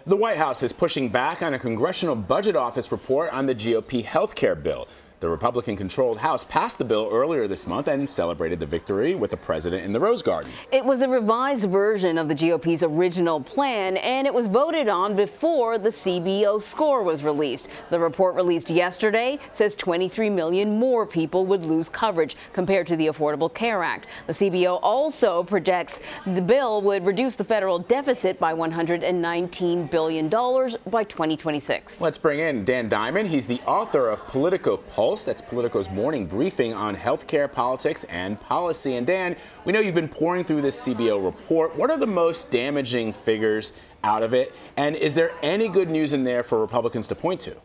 The White House is pushing back on a Congressional Budget Office report on the GOP health care bill. The Republican-controlled House passed the bill earlier this month and celebrated the victory with the president in the Rose Garden. It was a revised version of the GOP's original plan, and it was voted on before the CBO score was released. The report released yesterday says 23 million more people would lose coverage compared to the Affordable Care Act. The CBO also projects the bill would reduce the federal deficit by $119 billion by 2026. Let's bring in Dan Diamond. He's the author of Politico Pulse. That's Politico's morning briefing on healthcare, politics, and policy. And Dan, we know you've been pouring through this CBO report. What are the most damaging figures out of it? And is there any good news in there for Republicans to point to?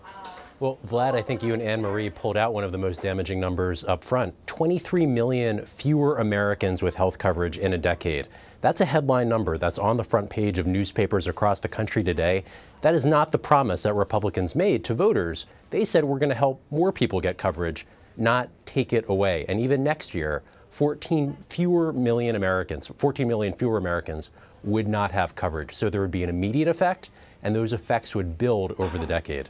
Well, Vlad, I think you and Anne-Marie pulled out one of the most damaging numbers up front. 23 million fewer Americans with health coverage in a decade. That's a headline number that's on the front page of newspapers across the country today. That is not the promise that Republicans made to voters. They said we're going to help more people get coverage, not take it away. And even next year, 14 million fewer Americans would not have coverage. So there would be an immediate effect, and those effects would build over the decade.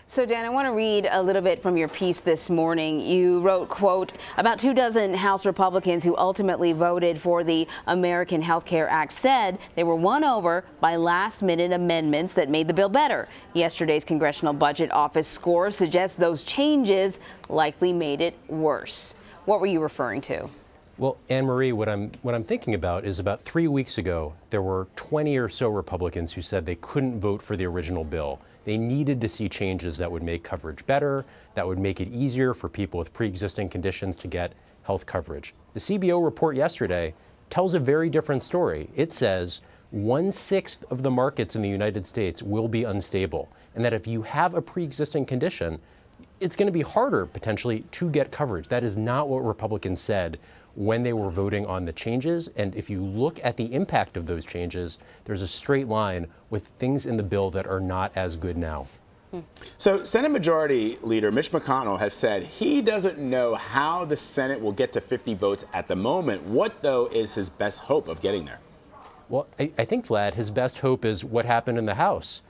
So, Dan, I want to read a little bit from your piece this morning. You wrote, quote, about 24 House Republicans who ultimately voted for the American Health Care Act said they were won over by last-minute amendments that made the bill better. Yesterday's Congressional Budget Office score suggests those changes likely made it worse. What were you referring to? Well, Anne-Marie, what I'm thinking about is about 3 weeks ago, there were 20 or so Republicans who said they couldn't vote for the original bill. They needed to see changes that would make coverage better, that would make it easier for people with pre-existing conditions to get health coverage. The CBO report yesterday tells a very different story. It says 1/6 of the markets in the United States will be unstable, and that if you have a pre-existing condition, it's going to be harder potentially to get coverage. That is not what Republicans said when they were voting on the changes. And if you look at the impact of those changes, there's a straight line with things in the bill that are not as good now. So Senate Majority Leader Mitch McConnell has said he doesn't know how the Senate will get to 50 votes at the moment. What, though, is his best hope of getting there? Well, I think, Vlad, his best hope is what happened in the House.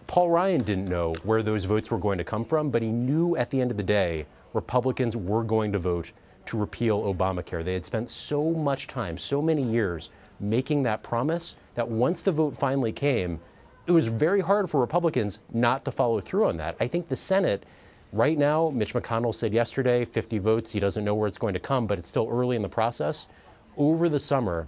Paul Ryan didn't know where those votes were going to come from, but he knew at the end of the day Republicans were going to vote to repeal Obamacare. They had spent so much time, so many years, making that promise that once the vote finally came, it was very hard for Republicans not to follow through on that. I think the Senate, right now, Mitch McConnell said yesterday, 50 votes, he doesn't know where it's going to come, but it's still early in the process. Over the summer,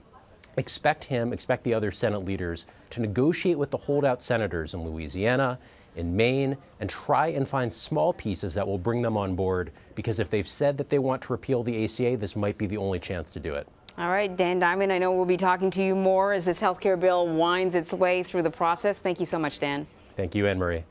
expect the other Senate leaders to negotiate with the holdout senators in Louisiana, in Maine, and try and find small pieces that will bring them on board, because if they've said that they want to repeal the ACA, this might be the only chance to do it. All right, Dan Diamond, I know we'll be talking to you more as this health care bill winds its way through the process. Thank you so much, Dan. Thank you, Anne-Marie.